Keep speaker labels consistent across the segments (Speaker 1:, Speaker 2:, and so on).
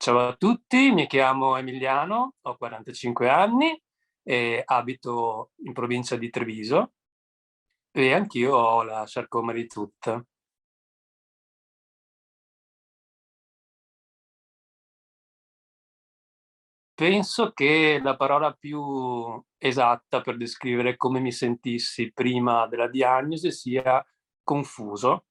Speaker 1: Ciao a tutti, mi chiamo Emiliano, ho 45 anni e abito in provincia di Treviso e anch'io ho la sarcoma di Tooth. Penso che la parola più esatta per descrivere come mi sentissi prima della diagnosi sia confuso.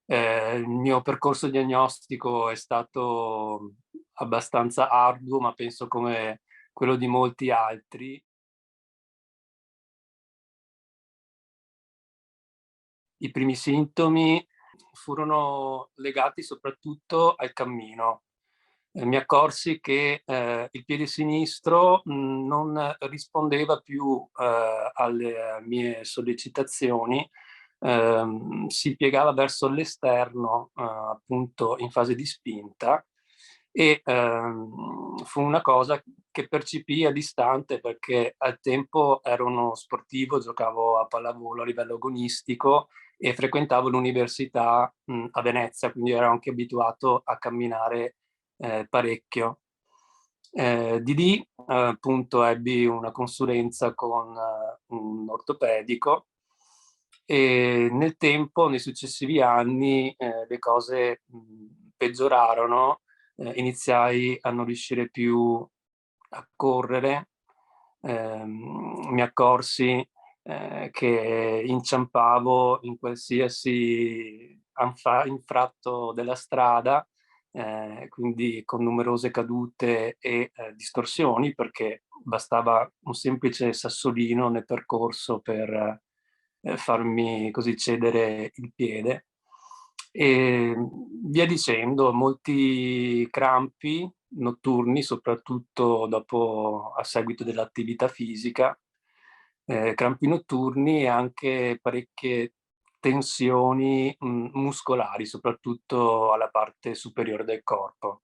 Speaker 1: Il mio percorso diagnostico è stato abbastanza arduo, ma penso come quello di molti altri. I primi sintomi furono legati soprattutto al cammino. Mi accorsi che il piede sinistro non rispondeva più alle mie sollecitazioni, si piegava verso l'esterno, appunto in fase di spinta, e fu una cosa che percepii a distante perché al tempo ero uno sportivo, giocavo a pallavolo a livello agonistico e frequentavo l'università a Venezia, quindi ero anche abituato a camminare parecchio. Di lì appunto ebbi una consulenza con un ortopedico e nel tempo, nei successivi anni, le cose peggiorarono, iniziai a non riuscire più a correre, mi accorsi che inciampavo in qualsiasi infratto della strada, quindi con numerose cadute e distorsioni, perché bastava un semplice sassolino nel percorso per farmi così cedere il piede. E via dicendo, molti crampi notturni, soprattutto dopo, a seguito dell'attività fisica, crampi notturni e anche parecchie tensioni muscolari, soprattutto alla parte superiore del corpo.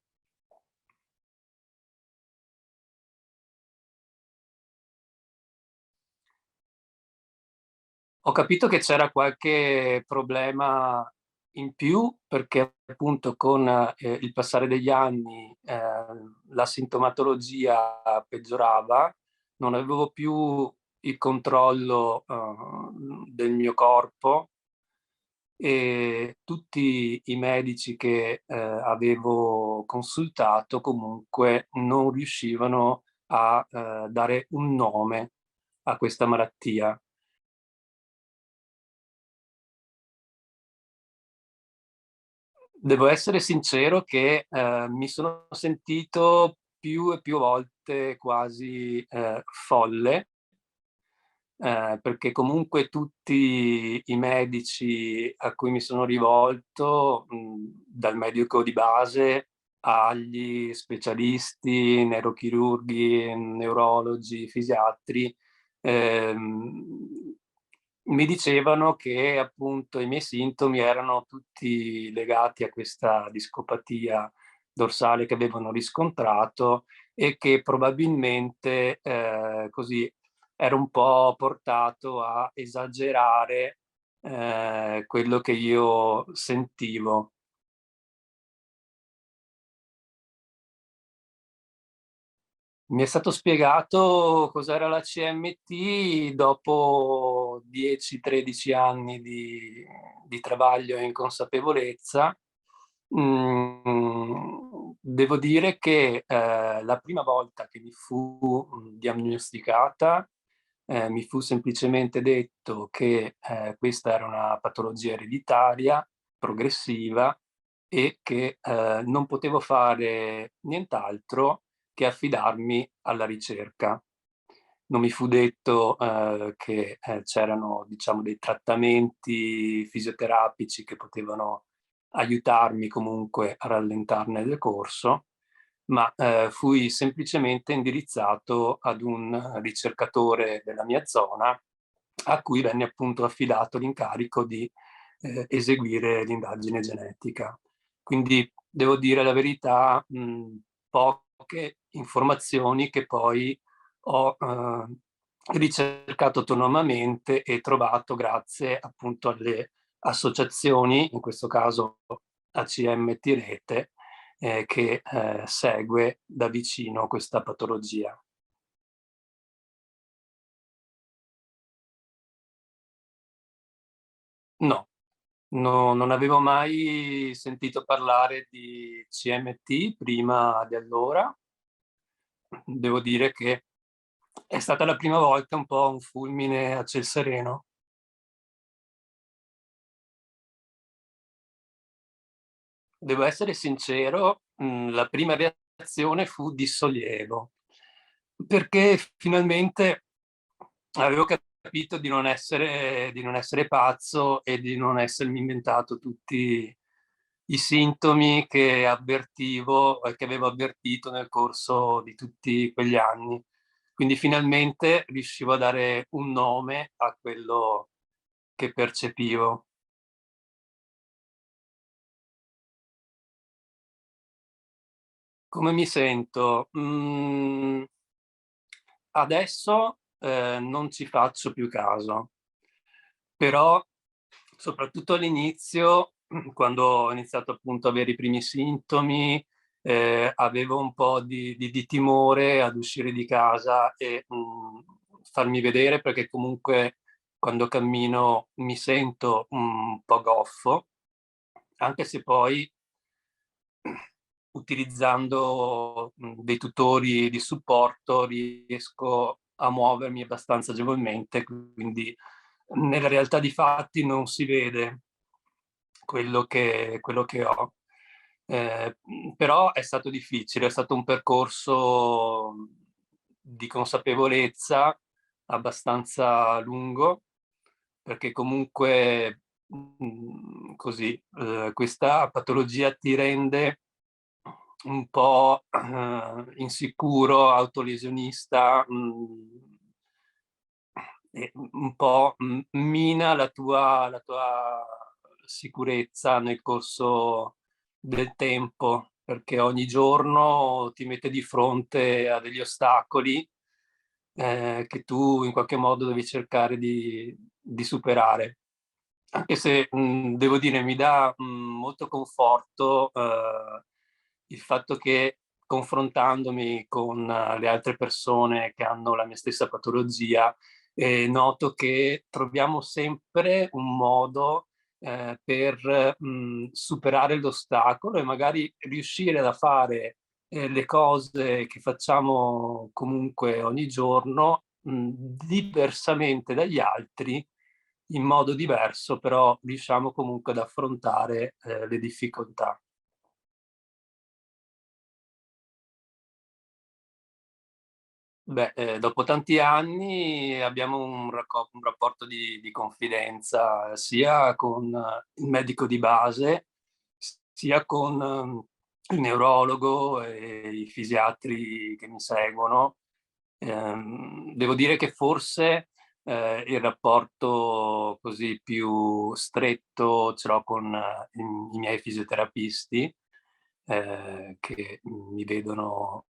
Speaker 1: Ho capito che c'era qualche problema in più perché appunto con il passare degli anni la sintomatologia peggiorava, non avevo più il controllo del mio corpo e tutti i medici che avevo consultato comunque non riuscivano a dare un nome a questa malattia. Devo essere sincero che mi sono sentito più e più volte quasi folle, perché comunque tutti i medici a cui mi sono rivolto, dal medico di base agli specialisti, neurochirurghi, neurologi, fisiatri, ehm, mi dicevano che appunto i miei sintomi erano tutti legati a questa discopatia dorsale che avevano riscontrato e che probabilmente così ero un po' portato a esagerare quello che io sentivo. Mi è stato spiegato cos'era la CMT dopo 10-13 anni di travaglio e inconsapevolezza. Devo dire che la prima volta che mi fu diagnosticata, mi fu semplicemente detto che questa era una patologia ereditaria, progressiva e che non potevo fare nient'altro che affidarmi alla ricerca. Non mi fu detto che c'erano, diciamo, dei trattamenti fisioterapici che potevano aiutarmi comunque a rallentarne il corso, ma fui semplicemente indirizzato ad un ricercatore della mia zona a cui venne appunto affidato l'incarico di eseguire l'indagine genetica. Quindi devo dire la verità, poche informazioni che poi ho ricercato autonomamente e trovato grazie appunto alle associazioni, in questo caso ACMT Rete, che segue da vicino questa patologia. No, non avevo mai sentito parlare di CMT prima di allora. Devo dire che è stata la prima volta un po' un fulmine a ciel sereno. Devo essere sincero, la prima reazione fu di sollievo, perché finalmente avevo capito di non essere pazzo e di non essermi inventato tutti i sintomi che avvertivo e che avevo avvertito nel corso di tutti quegli anni. Quindi finalmente riuscivo a dare un nome a quello che percepivo. Come mi sento? Adesso, non ci faccio più caso, però soprattutto all'inizio, quando ho iniziato appunto a avere i primi sintomi, avevo un po' di timore ad uscire di casa e, farmi vedere, perché comunque quando cammino mi sento un po' goffo, anche se poi utilizzando, dei tutori di supporto riesco a muovermi abbastanza agevolmente, quindi nella realtà di fatti non si vede quello che ho. Però è stato difficile, è stato un percorso di consapevolezza abbastanza lungo, perché comunque, così, questa patologia ti rende un po', insicuro, autolesionista, e un po', mina la tua sicurezza nel corso del tempo, perché ogni giorno ti mette di fronte a degli ostacoli, che tu in qualche modo devi cercare di superare. Anche se, devo dire mi dà, molto conforto, il fatto che confrontandomi con le altre persone che hanno la mia stessa patologia, noto che troviamo sempre un modo, per, superare l'ostacolo e magari riuscire a fare, le cose che facciamo comunque ogni giorno, diversamente dagli altri, in modo diverso, però riusciamo comunque ad affrontare, le difficoltà. Beh, dopo tanti anni abbiamo un rapporto di confidenza sia con il medico di base, sia con il neurologo e i fisiatri che mi seguono. Devo dire che forse, il rapporto così più stretto ce l'ho con i miei fisioterapisti, che mi vedono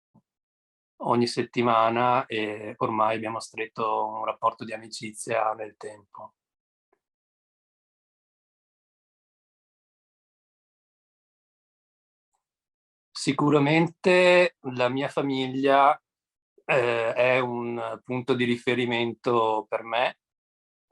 Speaker 1: ogni settimana e ormai abbiamo stretto un rapporto di amicizia nel tempo. Sicuramente la mia famiglia, è un punto di riferimento per me,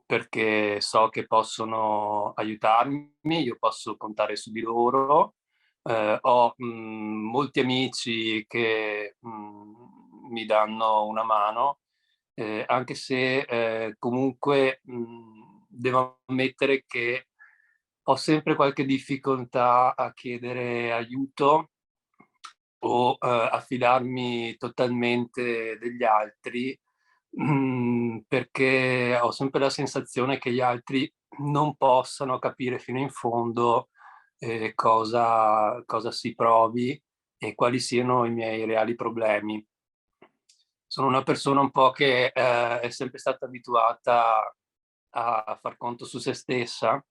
Speaker 1: perché so che possono aiutarmi, io posso contare su di loro. Ho, molti amici che, mi danno una mano, anche se, comunque, devo ammettere che ho sempre qualche difficoltà a chiedere aiuto o, a fidarmi totalmente degli altri, perché ho sempre la sensazione che gli altri non possano capire fino in fondo, cosa si provi e quali siano i miei reali problemi. Sono una persona un po' che, è sempre stata abituata a far conto su se stessa.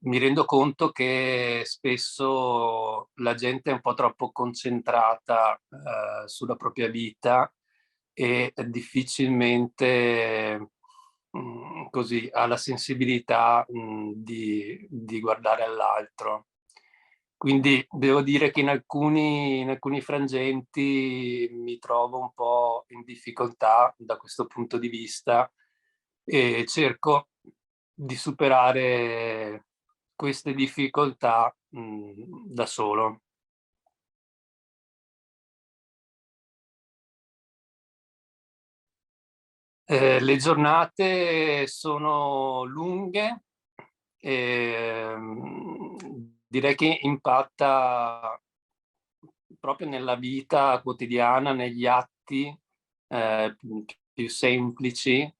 Speaker 1: Mi rendo conto che spesso la gente è un po' troppo concentrata, sulla propria vita e difficilmente, così ha la sensibilità, di guardare all'altro. Quindi devo dire che in alcuni frangenti mi trovo un po' in difficoltà da questo punto di vista e cerco di superare queste difficoltà da solo. Le giornate sono lunghe, direi che impatta proprio nella vita quotidiana, negli atti più semplici.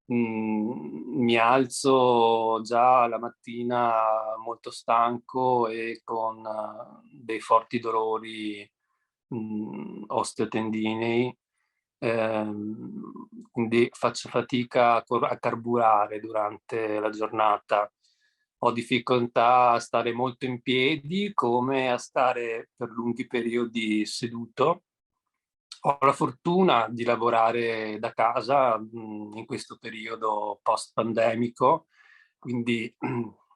Speaker 1: Mi alzo già la mattina molto stanco e con dei forti dolori osteotendinei, quindi faccio fatica a carburare durante la giornata. Ho difficoltà a stare molto in piedi, come a stare per lunghi periodi seduto. Ho la fortuna di lavorare da casa, in questo periodo post-pandemico, quindi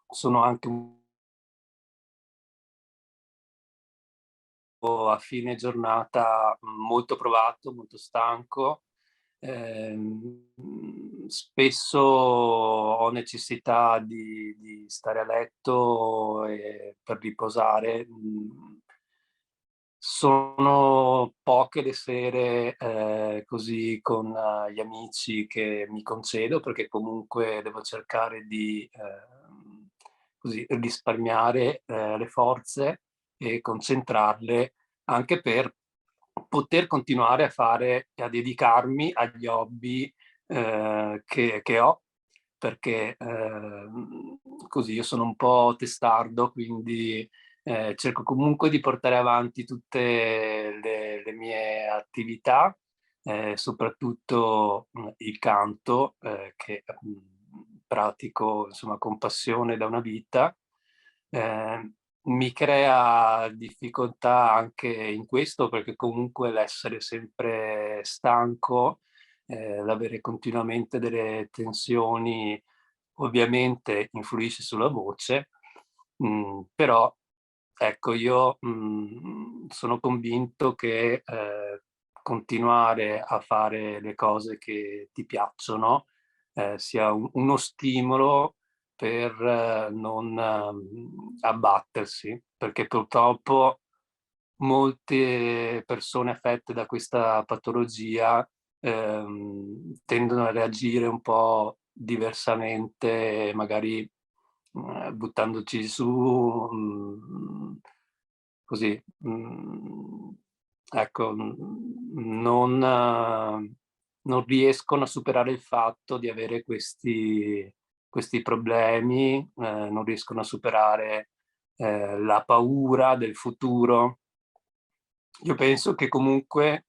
Speaker 1: sono anche un po' a fine giornata molto provato, molto stanco. Spesso ho necessità di stare a letto per riposare. Sono poche le sere, così con gli amici che mi concedo, perché comunque devo cercare di, così risparmiare, le forze e concentrarle anche per poter continuare a dedicarmi agli hobby, che ho, perché, così io sono un po' testardo, quindi cerco comunque di portare avanti tutte le mie attività, soprattutto il canto, che pratico insomma con passione da una vita. Mi crea difficoltà anche in questo, perché comunque l'essere sempre stanco, l'avere continuamente delle tensioni ovviamente influisce sulla voce, però ecco io, sono convinto che, continuare a fare le cose che ti piacciono, sia uno stimolo per non, abbattersi, perché purtroppo molte persone affette da questa patologia, tendono a reagire un po' diversamente, magari, buttandoci su, così, ecco, non riescono a superare il fatto di avere questi problemi, non riescono a superare, la paura del futuro. Io penso che comunque,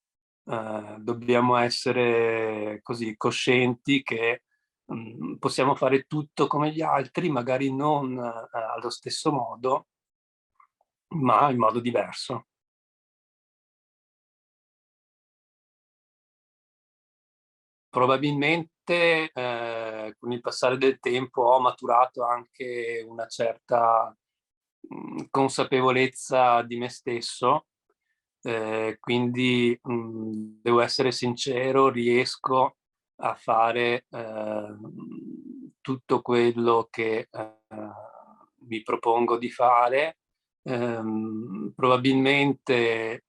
Speaker 1: dobbiamo essere così coscienti che, possiamo fare tutto come gli altri, magari non, allo stesso modo, ma in modo diverso. Probabilmente, con il passare del tempo ho maturato anche una certa, consapevolezza di me stesso, quindi, devo essere sincero, riesco a fare, tutto quello che, mi propongo di fare. Probabilmente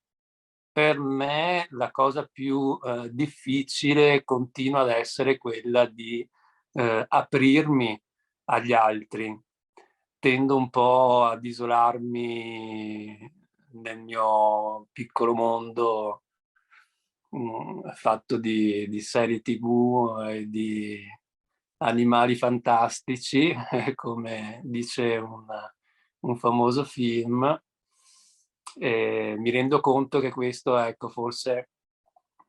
Speaker 1: per me la cosa più, difficile continua ad essere quella di, aprirmi agli altri. Tendo un po' ad isolarmi nel mio piccolo mondo, fatto di serie TV e di animali fantastici, come dice un famoso film. Mi rendo conto che questo, ecco, forse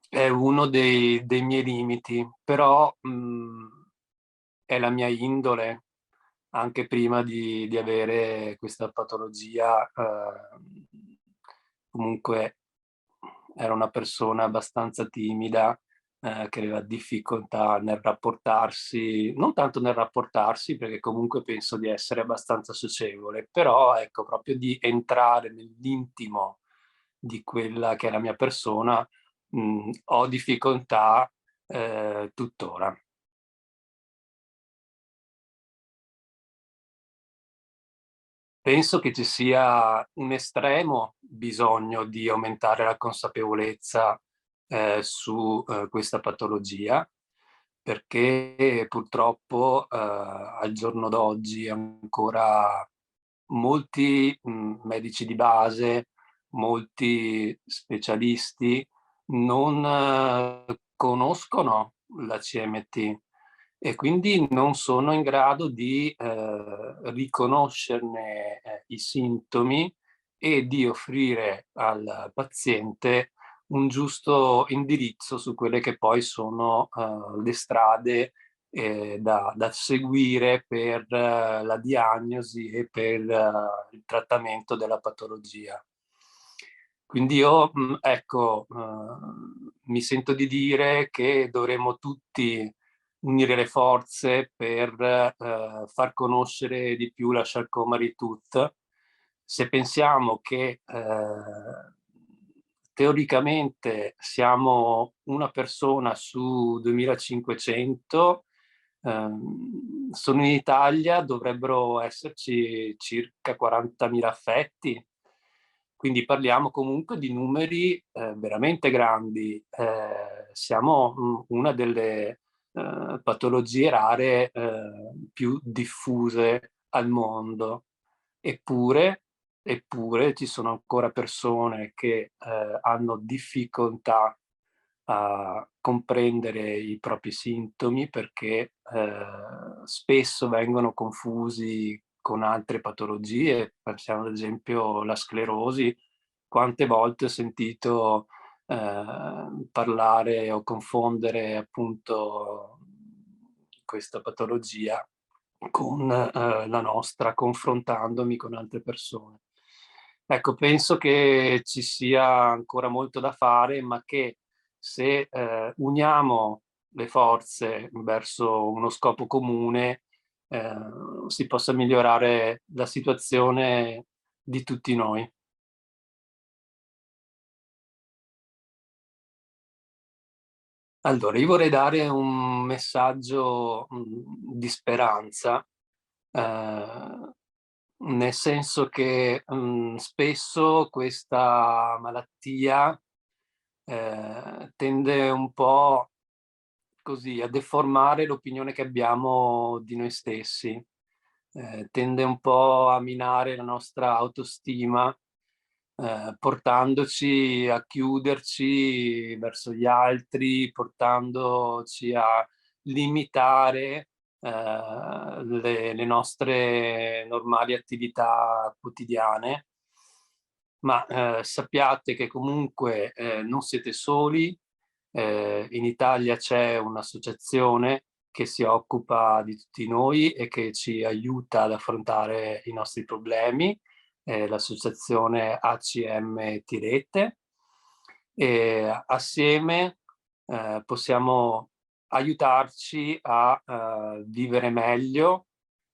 Speaker 1: è uno dei miei limiti, però, è la mia indole, anche prima di avere questa patologia, comunque ero una persona abbastanza timida, che aveva difficoltà nel rapportarsi, non tanto nel rapportarsi, perché comunque penso di essere abbastanza socievole, però ecco, proprio di entrare nell'intimo di quella che è la mia persona, ho difficoltà tuttora. Penso che ci sia un estremo bisogno di aumentare la consapevolezza, su, questa patologia, perché purtroppo, al giorno d'oggi ancora molti, medici di base, molti specialisti non conoscono la CMT e quindi non sono in grado di riconoscerne i sintomi e di offrire al paziente un giusto indirizzo su quelle che poi sono le strade da seguire per la diagnosi e per il trattamento della patologia. Quindi io, ecco, mi sento di dire che dovremmo tutti unire le forze per far conoscere di più la Charcot-Marie-Tooth. Se pensiamo che teoricamente siamo una persona su 2500, solo in Italia dovrebbero esserci circa 40.000 affetti, quindi parliamo comunque di numeri veramente grandi. Siamo una delle patologie rare più diffuse al mondo. Eppure, eppure ci sono ancora persone che hanno difficoltà a comprendere i propri sintomi perché spesso vengono confusi con altre patologie, pensiamo ad esempio alla sclerosi. Quante volte ho sentito parlare o confondere appunto questa patologia con la nostra, confrontandomi con altre persone. Ecco, penso che ci sia ancora molto da fare, ma che se uniamo le forze verso uno scopo comune, si possa migliorare la situazione di tutti noi. Allora, io vorrei dare un messaggio, di speranza, ehm, nel senso che, spesso questa malattia, tende un po' così a deformare l'opinione che abbiamo di noi stessi, tende un po' a minare la nostra autostima, portandoci a chiuderci verso gli altri, portandoci a limitare le nostre normali attività quotidiane. Ma sappiate che comunque non siete soli. In Italia c'è un'associazione che si occupa di tutti noi e che ci aiuta ad affrontare i nostri problemi, l'associazione ACM Tirete, e assieme possiamo aiutarci a vivere meglio,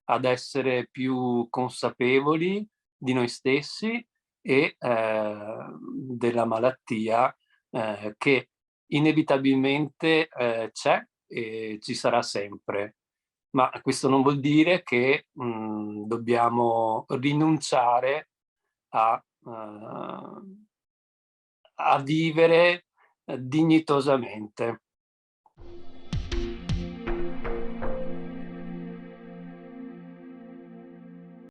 Speaker 1: ad essere più consapevoli di noi stessi e della malattia che inevitabilmente c'è e ci sarà sempre. Ma questo non vuol dire che dobbiamo rinunciare a, a vivere dignitosamente.